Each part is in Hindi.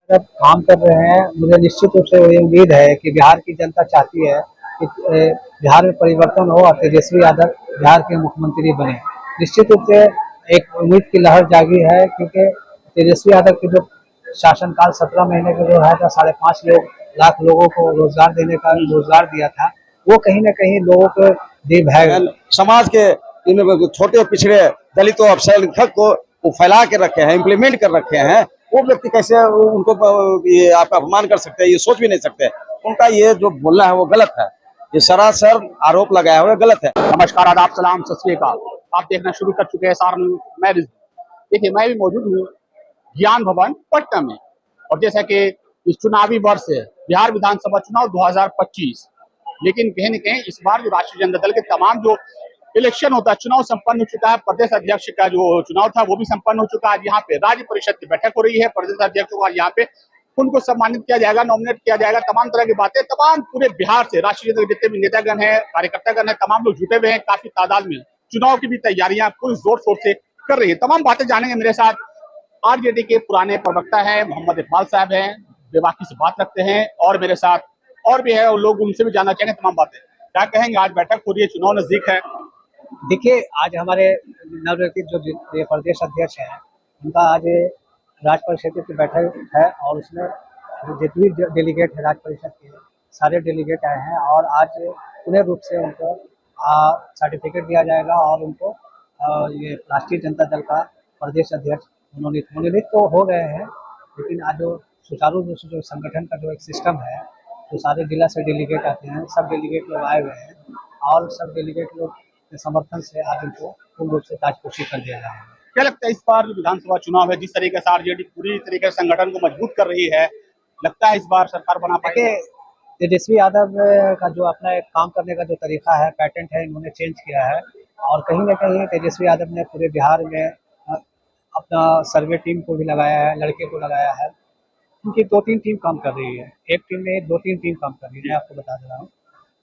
जब काम कर रहे हैं, मुझे निश्चित रूप से ये उम्मीद है कि बिहार की जनता चाहती है कि बिहार में परिवर्तन हो और तेजस्वी यादव बिहार के मुख्यमंत्री बने। निश्चित रूप से एक उम्मीद की लहर जागी है, क्योंकि तेजस्वी यादव के जो शासनकाल 17 महीने का जो है था, 5.5 लाख लोगों को रोजगार देने का रोजगार दिया था, वो कहीं न कहीं लोगों को देव है। समाज के इन छोटे पिछड़े दलितों अल्पसंख्यक को वो फैला के रखे हैं, इम्प्लीमेंट कर रखे हैं। वो व्यक्ति कैसे उनको ये आप अपमान कर सकते हैं, ये सोच भी नहीं सकते। उनका ये जो बोलना है वो गलत है, ये सरासर आरोप लगाया हुआ गलत है। नमस्कार, आदाब, सलाम, सत श्री अकाल। आप देखना शुरू कर चुके हैं SR न्यूज़। मैं देखिए, मैं भी मौजूद हूँ ज्ञान भवन पटना में, और जैसा कि इस चुनावी वर्ष है बिहार विधानसभा चुनाव 2025, लेकिन कहीं न कहीं इस बार जो राष्ट्रीय जनता दल के तमाम जो इलेक्शन होता है, चुनाव संपन्न हो चुका है। प्रदेश अध्यक्ष का जो चुनाव था वो भी संपन्न हो चुका है। आज यहाँ पे राज्य परिषद की बैठक हो रही है। प्रदेश अध्यक्ष को आज यहाँ पे उनको सम्मानित किया जाएगा, नॉमिनेट किया जाएगा। तमाम तरह की बातें, तमाम पूरे बिहार से राष्ट्रीय जनता दल के जितने भी नेतागण हैं, कार्यकर्तागण हैं, तमाम लोग जुटे हुए हैं काफी तादाद में। चुनाव की भी तैयारियां पूरी जोर शोर से कर रही है। तमाम बातें जानेंगे मेरे साथ। आरजेडी के पुराने प्रवक्ता है मोहम्मद इकबाल साहब हैं, बेबाकी से बात रखते हैं, और मेरे साथ और भी है, और लोग उनसे भी जानना चाहेंगे तमाम बातें। क्या कहेंगे, आज बैठक हो रही है, चुनाव नजदीक है। देखिए, आज हमारे नवनिर्वाचित जो ये प्रदेश अध्यक्ष हैं, उनका आज राज्य परिषद की बैठक है, और उसमें जितने भी डेलीगेट है राज्य परिषद के, सारे डेलीगेट आए हैं, और आज पूर्ण रूप से उनको सर्टिफिकेट दिया जाएगा, और उनको ये राष्ट्रीय जनता दल का प्रदेश अध्यक्ष मनोनीत तो हो गए हैं। लेकिन आज जो सुचारू रूप से जो संगठन का जो एक सिस्टम है, जो सारे जिला से डेलीगेट आते हैं, सब डेलीगेट लोग आए हुए हैं, और सब डेलीगेट लोग के समर्थन से आज उनको पूर्ण रूप से ताजपोशी कर दिया गया है। क्या लगता है इस बार जो विधानसभा चुनाव है, जिस तरीके से आरजेडी पूरी तरीके से संगठन को मजबूत कर रही है, लगता है इस बार सरकार बना पाएगी? तेजस्वी यादव का जो अपना एक काम करने का जो तरीका है, पैटर्न है, इन्होंने चेंज किया है, और कहीं ना कहीं तेजस्वी यादव ने पूरे बिहार में अपना सर्वे टीम को भी लगाया है, लड़के को लगाया है। उनकी 2-3 टीम काम कर रही है, एक टीम में 2-3 टीम काम कर रही है। मैं आपको बता दे रहा हूँ,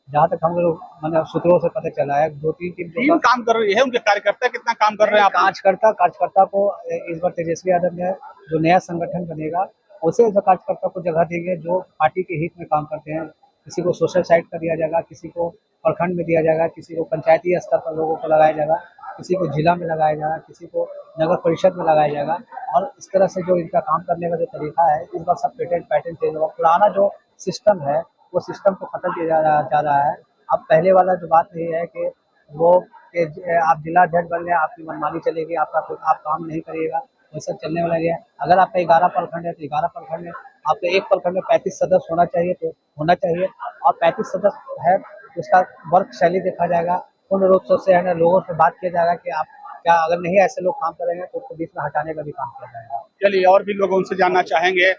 जहाँ तक हम लोग मैंने सूत्रों से पता चला है, 2-3 टीम काम कर रही है। उनके कार्यकर्ता कितना काम कर रहे हैं? कार्यकर्ता को इस बार तेजस्वी यादव ने जो नया संगठन बनेगा, उसे जो कार्यकर्ता को जगह देंगे जो पार्टी के हित में काम करते हैं। किसी को सोशल साइट का दिया जाएगा, किसी को प्रखंड में दिया जाएगा, किसी को पंचायती स्तर पर लोगों को लगाया जाएगा, किसी को जिला में लगाया जाएगा, किसी को नगर परिषद में लगाया जाएगा। और इस तरह से जो इनका काम करने का जो तरीका है, इस बार सब पैटर्न चेंज होगा। पुराना जो सिस्टम है, वो सिस्टम को खत्म किया जा रहा है। अब पहले वाला जो बात नहीं है कि वो आप जिला अध्यक्ष बन गए, आपकी मनमानी चलेगी, आप काम नहीं करिएगा, वैसा चलने वाला है। अगर आपका 11 प्रखंड है तो 11 प्रखंड में आपके एक प्रखंड में 35 सदस्य होना चाहिए, तो होना चाहिए। और 35 सदस्य है, उसका वर्क शैली देखा जाएगा, पूर्ण रूप से है ना, लोगों से बात किया जाएगा कि आप क्या, अगर नहीं ऐसे लोग काम करेंगे तो उसको बीच में हटाने का भी काम किया जाएगा। चलिए, और भी लोग उनसे जानना चाहेंगे,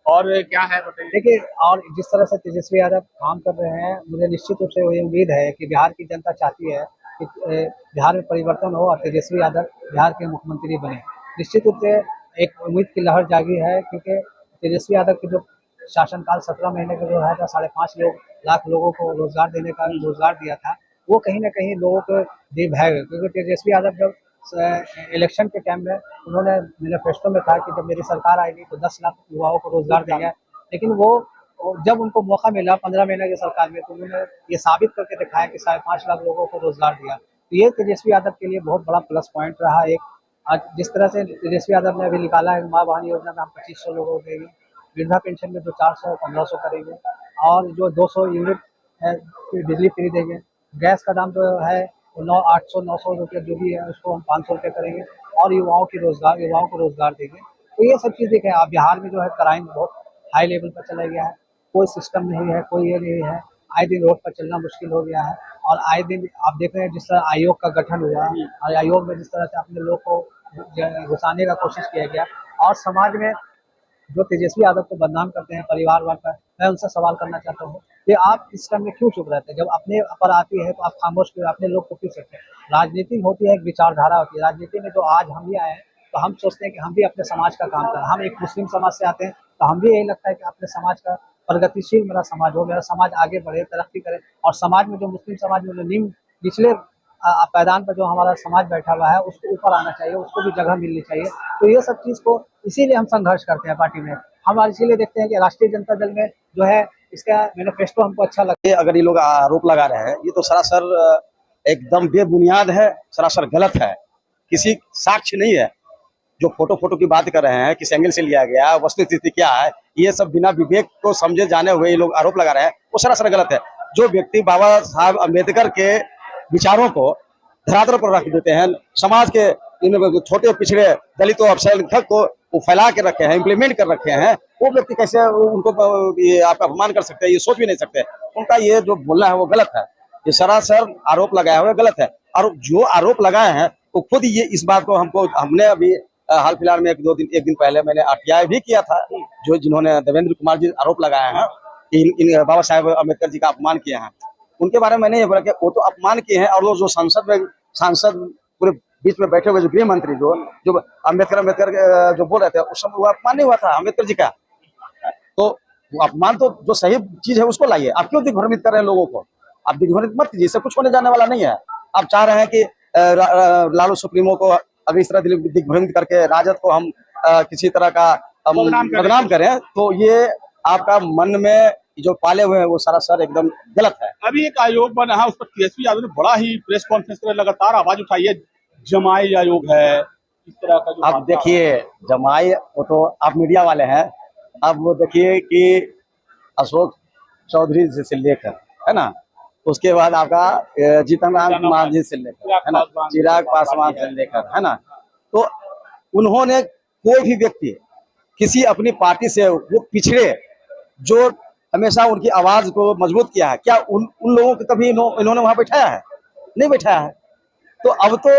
और क्या है बताइए। देखिए, और जिस तरह से तेजस्वी यादव काम कर रहे हैं, मुझे निश्चित रूप से ये उम्मीद है कि बिहार की जनता चाहती है कि बिहार में परिवर्तन हो और तेजस्वी यादव बिहार के मुख्यमंत्री बने। निश्चित रूप से एक उम्मीद की लहर जागी है, क्योंकि तेजस्वी यादव के जो शासनकाल 17 महीने का जो है था, 5.5 लाख लोगों को रोजगार देने का रोजगार दिया था, वो कहीं ना कहीं लोगों को देव है। क्योंकि तेजस्वी यादव जब इलेक्शन के टाइम में उन्होंने मैनिफेस्टो में कहा कि जब मेरी सरकार आएगी तो 10 लाख युवाओं को रोजगार देंगे। लेकिन वो जब उनको मौका मिला 15 महीने की सरकार में, तो उन्होंने ये साबित करके दिखाया कि 5.5 लाख लोगों को रोजगार दिया। तो ये तेजस्वी यादव के लिए बहुत बड़ा प्लस पॉइंट रहा। एक आज जिस तरह से तेजस्वी यादव ने अभी निकाला है, माँ बहन योजना में हम 2500 लोगों को देंगे, वृद्धा पेंशन में जो 400 1500 करेंगे, और जो 200 यूनिट है बिजली फ्री देंगे। गैस का दाम जो है 800-900 रुपये जो भी है, उसको हम 500 रुपये करेंगे, और युवाओं को रोजगार देंगे। तो ये सब चीज़ देखें, आप बिहार में जो है क्राइम बहुत हाई लेवल पर चला गया है, कोई सिस्टम नहीं है, कोई ये नहीं है, आए दिन रोड पर चलना मुश्किल हो गया है। और आए दिन आप देख रहे हैं जिस तरह आयोग का गठन हुआ, और आयोग में जिस तरह से अपने लोग को घुसाने का कोशिश किया गया, और समाज में जो तेजस्वी यादव को बदनाम करते हैं परिवारवाद पर, मैं उनसे सवाल करना चाहता हूँ कि आप इस टाइम में क्यों चुप रहते हैं? जब अपने पर आती है तो आप खामोश क्यों, अपने लोग को क्यों सकते हैं? राजनीति होती है, एक विचारधारा होती है। राजनीति में जो आज हम भी आए हैं, तो हम सोचते हैं कि हम भी अपने समाज का काम करें। हम एक मुस्लिम समाज से आते हैं, तो हम भी यही लगता है कि अपने समाज का प्रगतिशील मेरा समाज हो, मेरा समाज आगे बढ़े, तरक्की करे, और समाज में जो मुस्लिम समाज में जो निम्न निचले पायदान पर जो हमारा समाज बैठा हुआ है, उसको ऊपर आना चाहिए, उसको भी जगह मिलनी चाहिए। तो ये सब चीज़ को इसीलिए हम संघर्ष करते हैं पार्टी में, हम इसीलिए देखते हैं कि राष्ट्रीय जनता दल में जो है इसका मैनिफेस्टो हमको अच्छा लगता ये अगर ये लोग आरोप लगा रहे हैं, ये तो सरासर एकदम बेबुनियाद है, सरासर गलत है, किसी साक्ष्य नहीं है। जो फोटो की बात कर रहे हैं, किस एंगल से लिया गया, वस्तुस्थिति क्या है, ये सब बिना विवेक को समझे जाने हुए ये लोग आरोप लगा रहे हैं, वो सरासर गलत है। जो व्यक्ति बाबा साहब अम्बेडकर के विचारों को धरातल पर रख देते हैं, समाज के इन छोटे पिछड़े दलितों अल्पसंख्यक को वो फैला के रखे हैं, इम्प्लीमेंट कर रखे हैं, वो व्यक्ति कैसे उनको ये आप अपमान कर सकते हैं, ये सोच भी नहीं सकते। उनका ये जो बोलना है वो गलत है, ये सरासर आरोप लगाया हुआ गलत है। और जो आरोप लगाए हैं वो खुद ये इस बात को हमने अभी हाल फिलहाल में एक दिन पहले मैंने आरटीआई भी किया था, जो जिन्होंने देवेंद्र कुमार जी आरोप लगाए हैं इन बाबा साहेब अम्बेडकर जी का अपमान किए हैं, उनके बारे में मैंने ये बोला कि वो तो अपमान किए हैं। और वो जो सांसद पूरे बीच में बैठे हुए जो गृह मंत्री जो अम्बेडकर जो बोल रहे थे, उस समय वो अपमान नहीं हुआ था अम्बेडकर जी का। तो वो अपमान तो जो सही चीज है उसको लाइए, आप क्यों दिग्भ्रमित कर रहे हैं लोगों को? आप दिग्भ्रमित मत कीजिए, इससे कुछ होने जाने वाला नहीं है। आप चाह रहे हैं कि लालू सुप्रीमो को अगर इस तरह दिग्भ्रमित करके राजद को हम किसी तरह का बदनाम करें, तो ये आपका मन में जो पाले हुए हैं वो सरासर एकदम गलत है। अभी एक आयोग बना है, उस पर तेजस्वी यादव ने बड़ा ही प्रेस कॉन्फ्रेंस कर लगातार आवाज उठाई है, जमाई आयोग है इस तरह का जो। अब देखिए जमाई, वो तो आप मीडिया वाले हैं, अब वो देखिए कि अशोक चौधरी जी से लेकर, है ना, उसके बाद आपका जीतन राम मांझी से लेकर, है ना, चिराग पासवान से लेकर, है ना, तो उन्होंने कोई भी व्यक्ति किसी अपनी पार्टी से वो पिछड़े जो हमेशा उनकी आवाज को मजबूत किया है, क्या उन लोगों को कभी इन्होंने वहां बैठाया है? नहीं बैठाया है। तो अब तो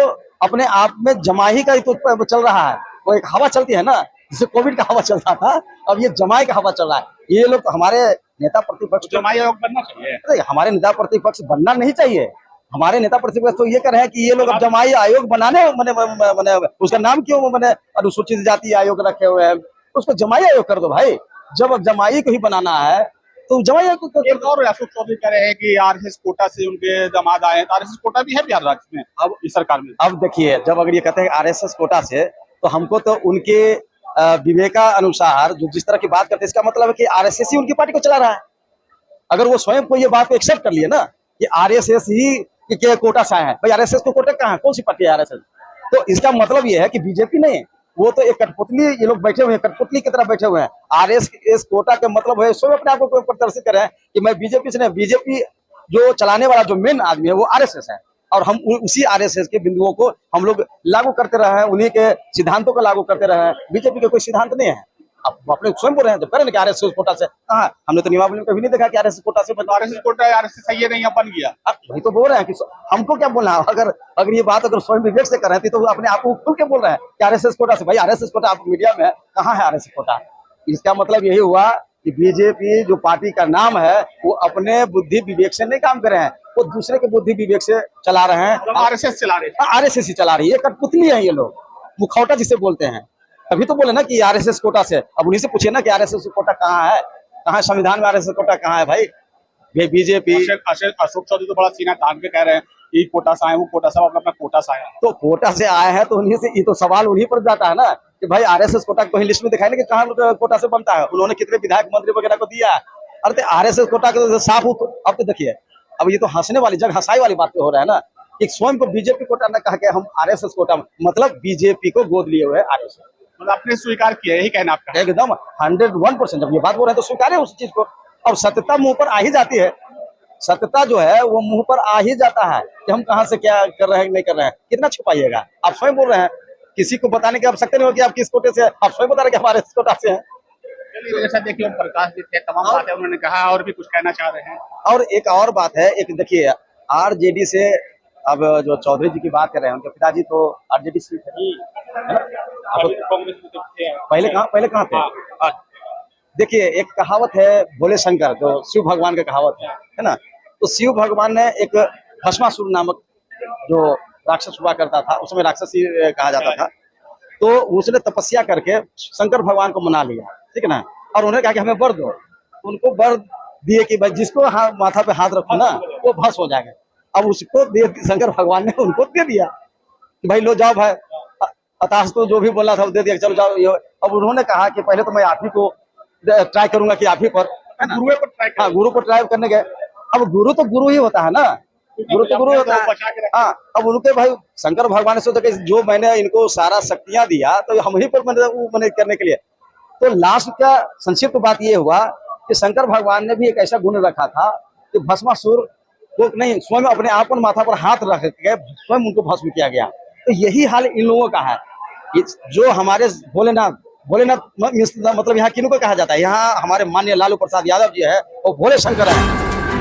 अपने आप में जमाई का ही तो चल रहा है, वो एक हवा चलती है ना, जिसे कोविड का हवा चल रहा था, अब ये जमाई का हवा चल रहा है। ये लोग हमारे नेता प्रतिपक्ष, जमाई आयोग बनना चाहिए, हमारे नेता प्रतिपक्ष बनना नहीं चाहिए। हमारे नेता प्रतिपक्ष तो ये कर रहे हैं कि ये लोग अब जमाई आयोग बनाने मने उसका नाम क्यों अनुसूचित जाति आयोग रखे हुए हैं, उसको जमाई आयोग कर दो भाई। जब अब जमाई को ही बनाना है तो जमाई आयोग को। एक और अशोक चौधरी कह रहे हैं कि आरएसएस कोटा से उनके दामाद आए, तो आरएसएस कोटा भी है बिहार राज्य में अब इस सरकार में। अब देखिए, जब अगर ये कहते हैं आरएसएस कोटा से, तो हमको तो उनके विवेका अनुसार जो जिस तरह की बात करते हैं, इसका मतलब है कि आरएसएस ही उनकी पार्टी को चला रहा है। अगर वो स्वयं को ये बात को एक्सेप्ट कर लिए ना कि आरएसएस ही के कोटा से आए हैं, भाई आरएसएस को कोटा कहाँ है, कौन सी पार्टी है आरएसएस? तो इसका मतलब ये है कि बीजेपी नहीं है, वो तो एक कठपुतली, ये लोग बैठे हुए हैं, कठपुतली की तरह बैठे हुए हैं। आरएसएस कोटा का मतलब है स्वयं अपने आप को प्रदर्शित करें कि मैं बीजेपी से नहीं, बीजेपी जो चलाने वाला जो मेन आदमी है वो आरएसएस है, और हम उसी आरएसएस के बिंदुओं को हम लोग लागू करते रहे हैं, उन्हीं के सिद्धांतों को लागू करते रहे हैं। बीजेपी के कोई सिद्धांत नहीं है। अब अपने स्वयं बोल रहे हैं, जब करें कि आरएसएस कोटा से, कहा हमने तो नियमावली में कभी नहीं देखा कि आरएसएस कोटा से आरएसएस कोटा आरएसएस सही नहीं बन गया। वही तो बोल रहे हैं कि हमको क्या बोलना है। अगर ये बात अगर स्वयं विवेक से कर रहे थे तो अपने आप को खुल के बोल रहे हैं कि आरएसएस कोटा से। भाई आरएसएस कोटा आप मीडिया में कहाँ है आरएसएस कोटा? इसका मतलब यही हुआ कि बीजेपी जो पार्टी का नाम है वो अपने बुद्धि विवेक से नहीं काम कर रहे हैं, वो दूसरे के बुद्धि विवेक से चला रहे हैं। आरएसएस चला रहे हैं, आरएसएस ही चला रही है, कठपुतली है ये लोग, मुखौटा जिसे बोलते हैं। अभी तो बोले ना कि आरएसएस कोटा से, अब उन्हीं से पूछिए ना कि आरएसएस कोटा कहाँ है, कहाँ संविधान में आरएसएस कोटा कहाँ है? भाई बीजेपी अशोक चौधरी तो बड़ा सीना तान के कह रहे हैं ये कोटा से आए, वो कोटा से, अपना कोटा से आए। तो कोटा से आए हैं तो उन्हीं से, ये तो सवाल उन्हीं पर जाता है ना कि भाई आरएसएस कोटा को लिस्ट में दिखाई ना कि कहाँ कोटा से बनता है, उन्होंने कितने विधायक मंत्री वगैरह को दिया है। अरे आरएसएस कोटा के साफ। अब तो देखिए, अब ये तो हंसने वाली जगह हंसाई वाली बात हो रहा है ना कि स्वयं को बीजेपी कोटा न कहा के हम आरएसएस कोटा, मतलब बीजेपी को गोद लिए हुए आरएसएस, मतलब आपने स्वीकार किया, यही कहना आपका? एकदम 101%। जब ये बात बोल रहे हैं तो स्वीकारे उस चीज को। अब सत्यता मुंह पर आ ही जाती है, सत्यता जो है वो मुंह पर आ ही जाता है कि हम कहां से क्या कर रहे हैं नहीं कर रहे हैं। कितना छुपाइएगा? आप स्वयं बोल रहे हैं, किसी को बताने की आवश्यकता नहीं होगी आप किस कोटे से, आप स्वयं बता रहे हैं कि हमारे इस कोटा से हैं। जैसा देखिए ओम प्रकाश जी थे, तमाम बातें उन्होंने कहा, और भी कुछ कहना चाह रहे हैं। और एक और बात है, एक देखिए आरजेडी से, अब जो चौधरी जी की बात कर रहे हैं, उनके पिताजी तो आरजेडी से थे, पहले कहाँ थे? देखिए एक कहावत है भोले शंकर, जो शिव भगवान का कहावत है ना, तो शिव भगवान ने एक भस्मासुर नामक जो राक्षस हुआ करता था, उसमें राक्षस ही कहा जाता था, तो उसने तपस्या करके शंकर भगवान को मना लिया, ठीक है ना, और उन्होंने कहा कि हमें वर दो। उनको वर दिए कि भाई जिसको माथा पे हाथ रखो ना वो भस्म हो जाएगा। अब उसको दे, शंकर भगवान ने उनको दे दिया कि भाई लो जाओ भाई, अताश तो जो भी बोला था वो दे दिया, चलो जाओ। अब उन्होंने कहा कि पहले तो मैं आप ही को ट्राई करूंगा कि आप ही पर, है ना। गुरुए पर ट्राई हाँ, गुरु को ट्राई करने गए। अब गुरु तो गुरु ही होता है ना, गुरु तो गुरु होता है। हाँ, अब उनके भाई शंकर भगवान से तो जो मैंने इनको सारा शक्तियां दिया तो हम ही पर मैंने करने के लिए। तो लास्ट का संक्षिप्त बात ये हुआ कि शंकर भगवान ने भी एक ऐसा गुण रखा था कि भस्मासुर को नहीं, स्वयं अपने आप पर माथा पर हाथ रख के स्वयं उनको भस्म किया गया। तो यही हाल इन लोगों का है। जो हमारे भोलेनाथ मतलब यहाँ किनको कहा जाता है, यहाँ हमारे माननीय लालू प्रसाद यादव जी है, और भोले शंकर है।